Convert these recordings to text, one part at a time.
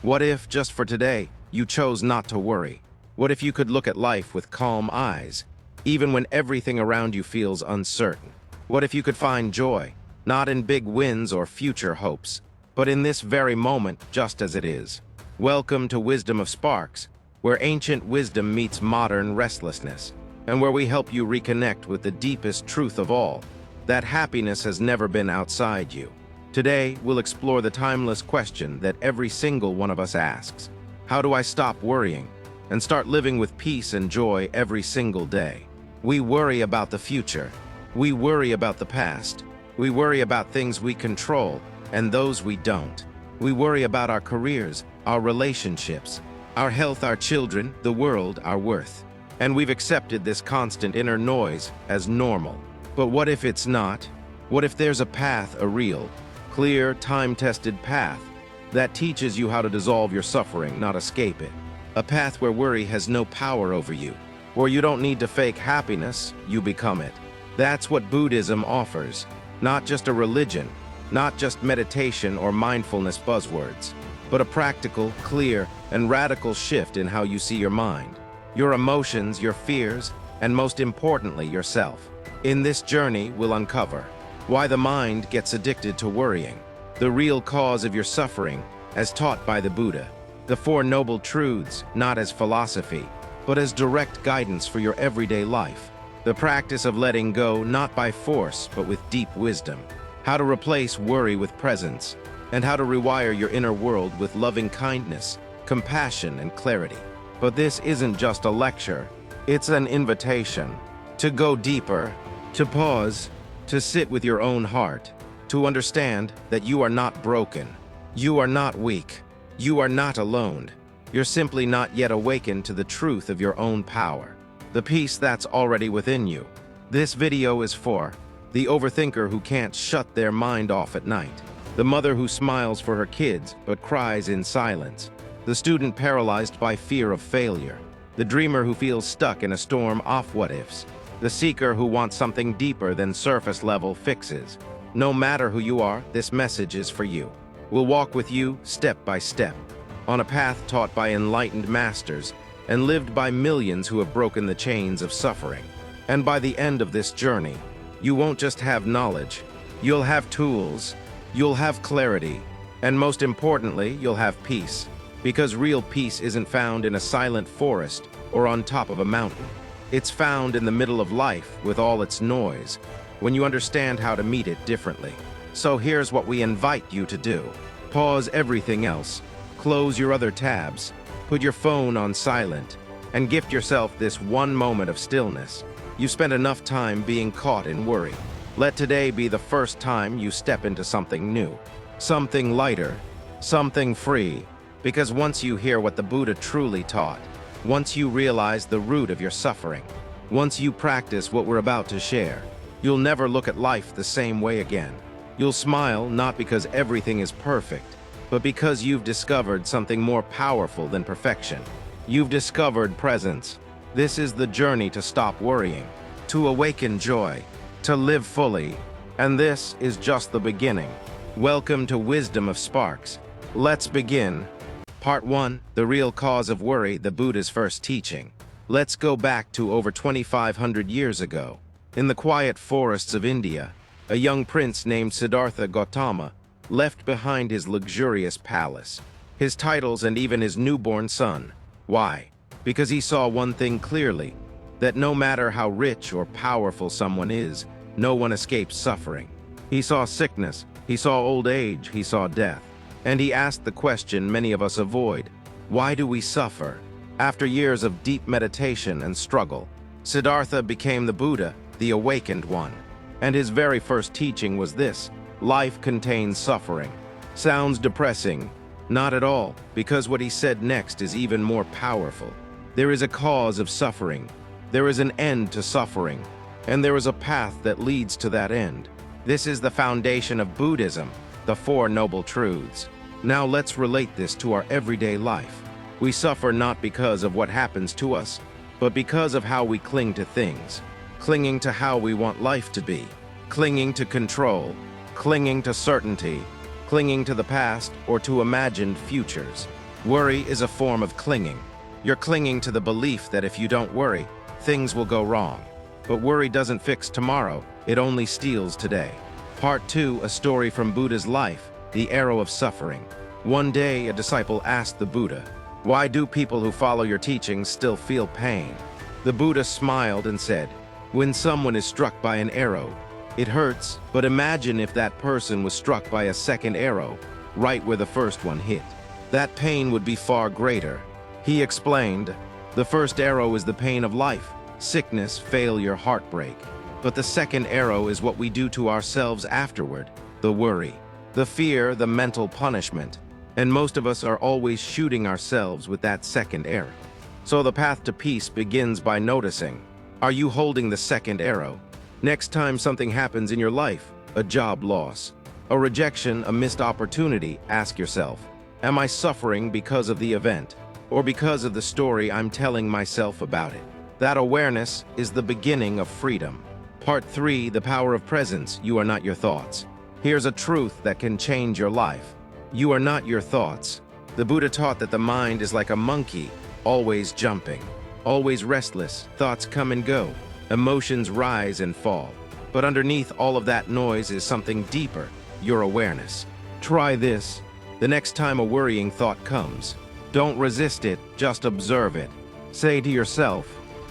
What if, just for today, you chose not to worry? What if you could look at life with calm eyes, even when everything around you feels uncertain? What if you could find joy, not in big wins or future hopes, but in this very moment just as it is? Welcome to Wisdom of Sparks, where ancient wisdom meets modern restlessness, and where we help you reconnect with the deepest truth of all, that happiness has never been outside you. Today, we'll explore the timeless question that every single one of us asks. How do I stop worrying and start living with peace and joy every single day? We worry about the future. We worry about the past. We worry about things we control and those we don't. We worry about our careers, our relationships, our health, our children, the world, our worth. And we've accepted this constant inner noise as normal. But what if it's not? What if there's a path, a real, clear, time-tested path that teaches you how to dissolve your suffering, not escape it? A path where worry has no power over you, where you don't need to fake happiness, you become it. That's what Buddhism offers, not just a religion, not just meditation or mindfulness buzzwords, but a practical, clear, and radical shift in how you see your mind, your emotions, your fears, and most importantly, yourself. In this journey, we'll uncover why the mind gets addicted to worrying, the real cause of your suffering, as taught by the Buddha, the Four Noble Truths, not as philosophy, but as direct guidance for your everyday life, the practice of letting go not by force, but with deep wisdom, how to replace worry with presence, and how to rewire your inner world with loving kindness, compassion, and clarity. But this isn't just a lecture, it's an invitation to go deeper, to pause, to sit with your own heart, to understand that you are not broken, you are not weak, you are not alone. You're simply not yet awakened to the truth of your own power, the peace that's already within you. This video is for the overthinker who can't shut their mind off at night, the mother who smiles for her kids but cries in silence, the student paralyzed by fear of failure, the dreamer who feels stuck in a storm of what-ifs, the seeker who wants something deeper than surface-level fixes. No matter who you are, this message is for you. We'll walk with you step by step, on a path taught by enlightened masters and lived by millions who have broken the chains of suffering. And by the end of this journey, you won't just have knowledge, you'll have tools, you'll have clarity, and most importantly, you'll have peace. Because real peace isn't found in a silent forest or on top of a mountain. It's found in the middle of life with all its noise, when you understand how to meet it differently. So here's what we invite you to do. Pause everything else, close your other tabs, put your phone on silent, and gift yourself this one moment of stillness. You've spent enough time being caught in worry. Let today be the first time you step into something new, something lighter, something free. Because once you hear what the Buddha truly taught, once you realize the root of your suffering, once you practice what we're about to share, you'll never look at life the same way again. You'll smile not because everything is perfect, but because you've discovered something more powerful than perfection. You've discovered presence. This is the journey to stop worrying, to awaken joy, to live fully. And this is just the beginning. Welcome to Wisdom of Sparks. Let's begin. Part 1, the real cause of worry, the Buddha's first teaching. Let's go back to over 2,500 years ago. In the quiet forests of India, a young prince named Siddhartha Gautama left behind his luxurious palace, his titles, and even his newborn son. Why? Because he saw one thing clearly, that no matter how rich or powerful someone is, no one escapes suffering. He saw sickness, he saw old age, he saw death. And he asked the question many of us avoid: why do we suffer? After years of deep meditation and struggle, Siddhartha became the Buddha, the awakened one. And his very first teaching was this: life contains suffering. Sounds depressing? Not at all, because what he said next is even more powerful. There is a cause of suffering. There is an end to suffering. And there is a path that leads to that end. This is the foundation of Buddhism, the Four Noble Truths. Now let's relate this to our everyday life. We suffer not because of what happens to us, but because of how we cling to things, clinging to how we want life to be, clinging to control, clinging to certainty, clinging to the past or to imagined futures. Worry is a form of clinging. You're clinging to the belief that if you don't worry, things will go wrong. But worry doesn't fix tomorrow, it only steals today. Part 2, a story from Buddha's life, the arrow of suffering. One day, a disciple asked the Buddha, "Why do people who follow your teachings still feel pain?" The Buddha smiled and said, "When someone is struck by an arrow, it hurts, but imagine if that person was struck by a second arrow, right where the first one hit. That pain would be far greater." He explained, "The first arrow is the pain of life, sickness, failure, heartbreak. But the second arrow is what we do to ourselves afterward, the worry, the fear, the mental punishment. And most of us are always shooting ourselves with that second arrow. So the path to peace begins by noticing, are you holding the second arrow? Next time something happens in your life, a job loss, a rejection, a missed opportunity, ask yourself, am I suffering because of the event, or because of the story I'm telling myself about it? That awareness is the beginning of freedom. Part 3, the power of presence. You are not your thoughts. Here's a truth that can change your life. You are not your thoughts. The Buddha taught that the mind is like a monkey, always jumping, always restless. Thoughts come and go. Emotions rise and fall. But underneath all of that noise is something deeper, your awareness. Try this. The next time a worrying thought comes, don't resist it, just observe it. Say to yourself,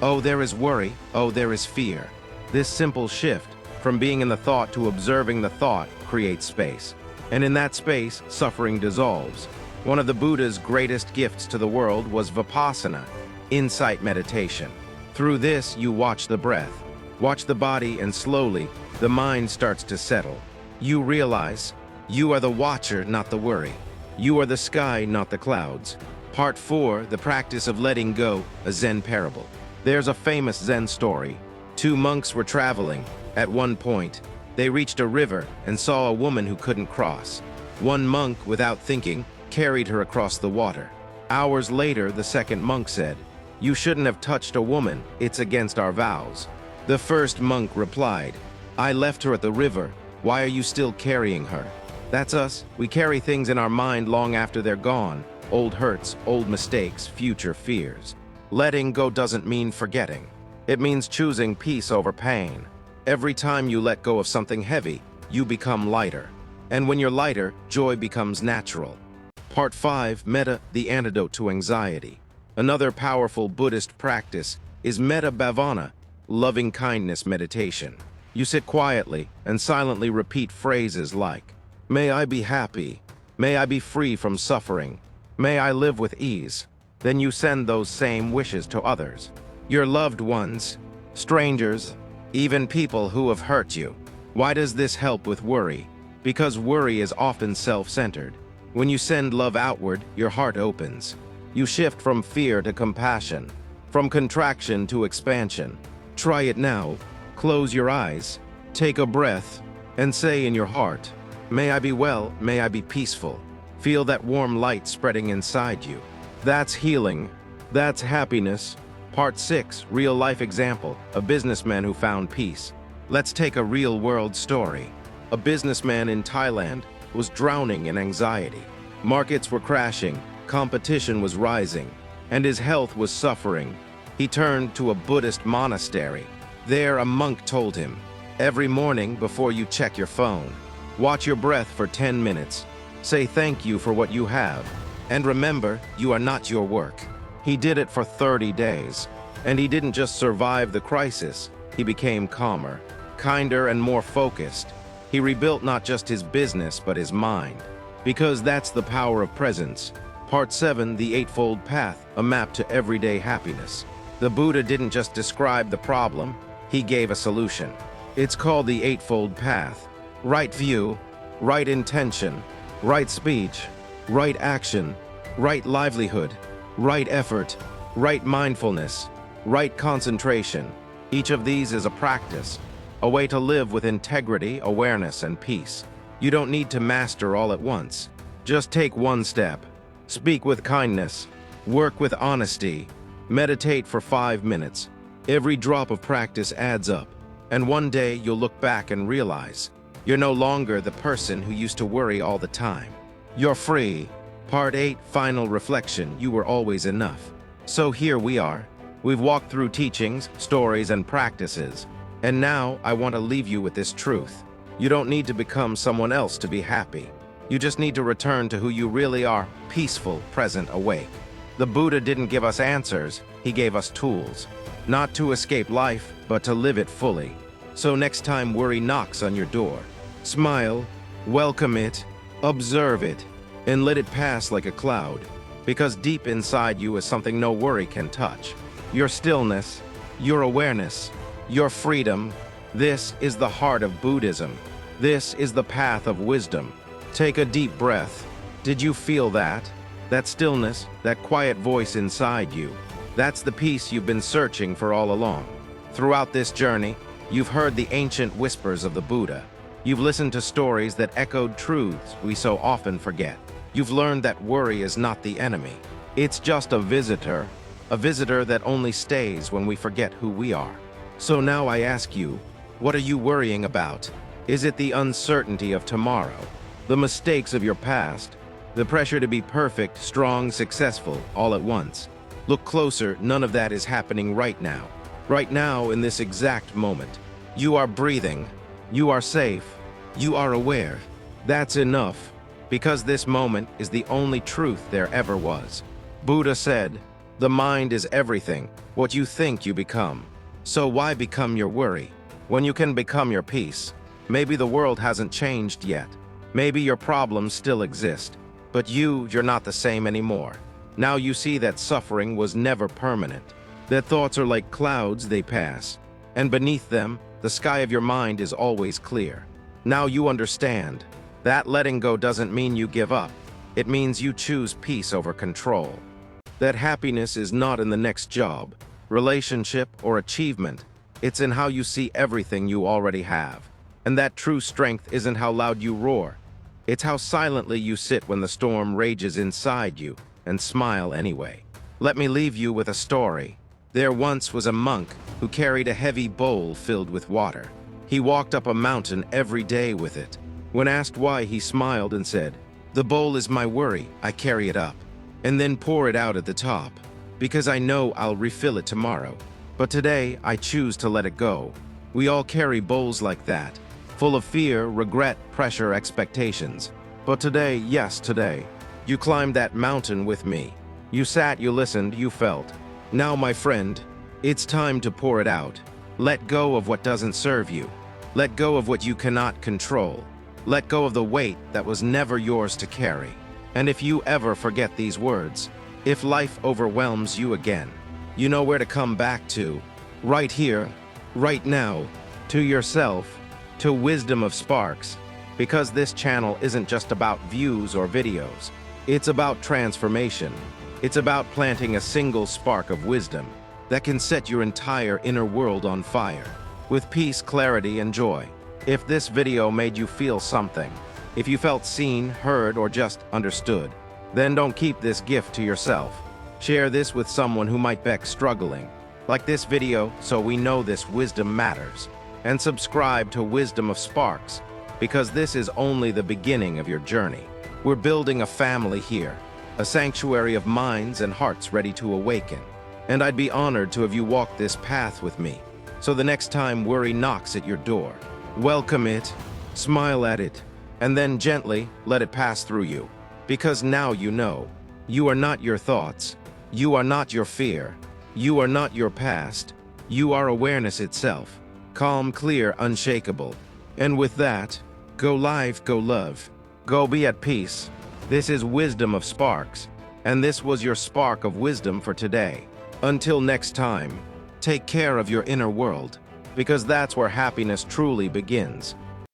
oh, there is worry, oh, there is fear. This simple shift, from being in the thought to observing the thought, creates space. And in that space, suffering dissolves. One of the Buddha's greatest gifts to the world was vipassana, insight meditation. Through this, you watch the breath, watch the body, and slowly, the mind starts to settle. You realize, you are the watcher, not the worry. You are the sky, not the clouds. Part 4, the practice of letting go, a Zen parable. There's a famous Zen story. 2 monks were traveling. At one point, they reached a river and saw a woman who couldn't cross. One monk, without thinking, carried her across the water. Hours later, the second monk said, "You shouldn't have touched a woman, it's against our vows." The first monk replied, "I left her at the river, why are you still carrying her?" That's us, we carry things in our mind long after they're gone, old hurts, old mistakes, future fears. Letting go doesn't mean forgetting. It means choosing peace over pain. Every time you let go of something heavy, you become lighter. And when you're lighter, joy becomes natural. Part 5, Metta, the antidote to anxiety. Another powerful Buddhist practice is metta bhavana, loving-kindness meditation. You sit quietly and silently repeat phrases like, "May I be happy. May I be free from suffering. May I live with ease." Then you send those same wishes to others. Your loved ones, strangers, even people who have hurt you. Why does this help with worry? Because worry is often self-centered. When you send love outward, your heart opens. You shift from fear to compassion, from contraction to expansion. Try it now. Close your eyes, take a breath, and say in your heart, "May I be well, may I be peaceful." Feel that warm light spreading inside you. That's healing. That's happiness. Part 6, real-life example, a businessman who found peace. Let's take a real-world story. A businessman in Thailand was drowning in anxiety. Markets were crashing, competition was rising, and his health was suffering. He turned to a Buddhist monastery. There, a monk told him, "Every morning before you check your phone, watch your breath for 10 minutes. Say thank you for what you have. And remember, you are not your work." He did it for 30 days. And he didn't just survive the crisis, he became calmer, kinder, and more focused. He rebuilt not just his business, but his mind. Because that's the power of presence. Part 7, the Eightfold Path, a map to everyday happiness. The Buddha didn't just describe the problem, he gave a solution. It's called the Eightfold Path. Right view, right intention, right speech, right action, right livelihood, right effort, right mindfulness, right concentration. Each of these is a practice, a way to live with integrity, awareness, and peace. You don't need to master all at once. Just take one step. Speak with kindness. Work with honesty. Meditate for 5 minutes. Every drop of practice adds up. And one day you'll look back and realize you're no longer the person who used to worry all the time. You're free. Part 8, Final Reflection, You Were Always Enough. So here we are. We've walked through teachings, stories, and practices. And now I want to leave you with this truth. You don't need to become someone else to be happy. You just need to return to who you really are, peaceful, present, awake. The Buddha didn't give us answers, he gave us tools. Not to escape life, but to live it fully. So next time worry knocks on your door, smile, welcome it, observe it, and let it pass like a cloud. Because deep inside you is something no worry can touch. Your stillness, your awareness, your freedom. This is the heart of Buddhism. This is the path of wisdom. Take a deep breath. Did you feel that? That stillness, that quiet voice inside you. That's the peace you've been searching for all along. Throughout this journey, you've heard the ancient whispers of the Buddha. You've listened to stories that echoed truths we so often forget. You've learned that worry is not the enemy. It's just a visitor that only stays when we forget who we are. So now I ask you, what are you worrying about? Is it the uncertainty of tomorrow? The mistakes of your past? The pressure to be perfect, strong, successful, all at once? Look closer, none of that is happening right now. Right now, in this exact moment. You are breathing. You are safe. You are aware. That's enough, because this moment is the only truth there ever was. Buddha said, the mind is everything, what you think you become. So why become your worry, when you can become your peace? Maybe the world hasn't changed yet. Maybe your problems still exist, but you're not the same anymore. Now you see that suffering was never permanent, that thoughts are like clouds, they pass, and beneath them, the sky of your mind is always clear. Now you understand that letting go doesn't mean you give up. It means you choose peace over control. That happiness is not in the next job, relationship, or achievement. It's in how you see everything you already have. And that true strength isn't how loud you roar. It's how silently you sit when the storm rages inside you and smile anyway. Let me leave you with a story. There once was a monk who carried a heavy bowl filled with water. He walked up a mountain every day with it. When asked why, he smiled and said, "The bowl is my worry, I carry it up, and then pour it out at the top, because I know I'll refill it tomorrow. But today, I choose to let it go." We all carry bowls like that, full of fear, regret, pressure, expectations. But today, yes, today, you climbed that mountain with me. You sat, you listened, you felt. Now, my friend, it's time to pour it out. Let go of what doesn't serve you. Let go of what you cannot control. Let go of the weight that was never yours to carry. And if you ever forget these words, if life overwhelms you again, you know where to come back to. Right here, right now, to yourself, to Wisdom of Sparks. Because this channel isn't just about views or videos. It's about transformation. It's about planting a single spark of wisdom that can set your entire inner world on fire, with peace, clarity, and joy. If this video made you feel something, if you felt seen, heard, or just understood, then don't keep this gift to yourself. Share this with someone who might be struggling. Like this video so we know this wisdom matters. And subscribe to Wisdom of Sparks, because this is only the beginning of your journey. We're building a family here, a sanctuary of minds and hearts ready to awaken. And I'd be honored to have you walk this path with me. So the next time worry knocks at your door, welcome it, smile at it, and then gently let it pass through you. Because now you know, you are not your thoughts, you are not your fear, you are not your past, you are awareness itself. Calm, clear, unshakable. And with that, go live, go love, go be at peace. This is Wisdom of Sparks, and this was your spark of wisdom for today. Until next time, take care of your inner world, because that's where happiness truly begins.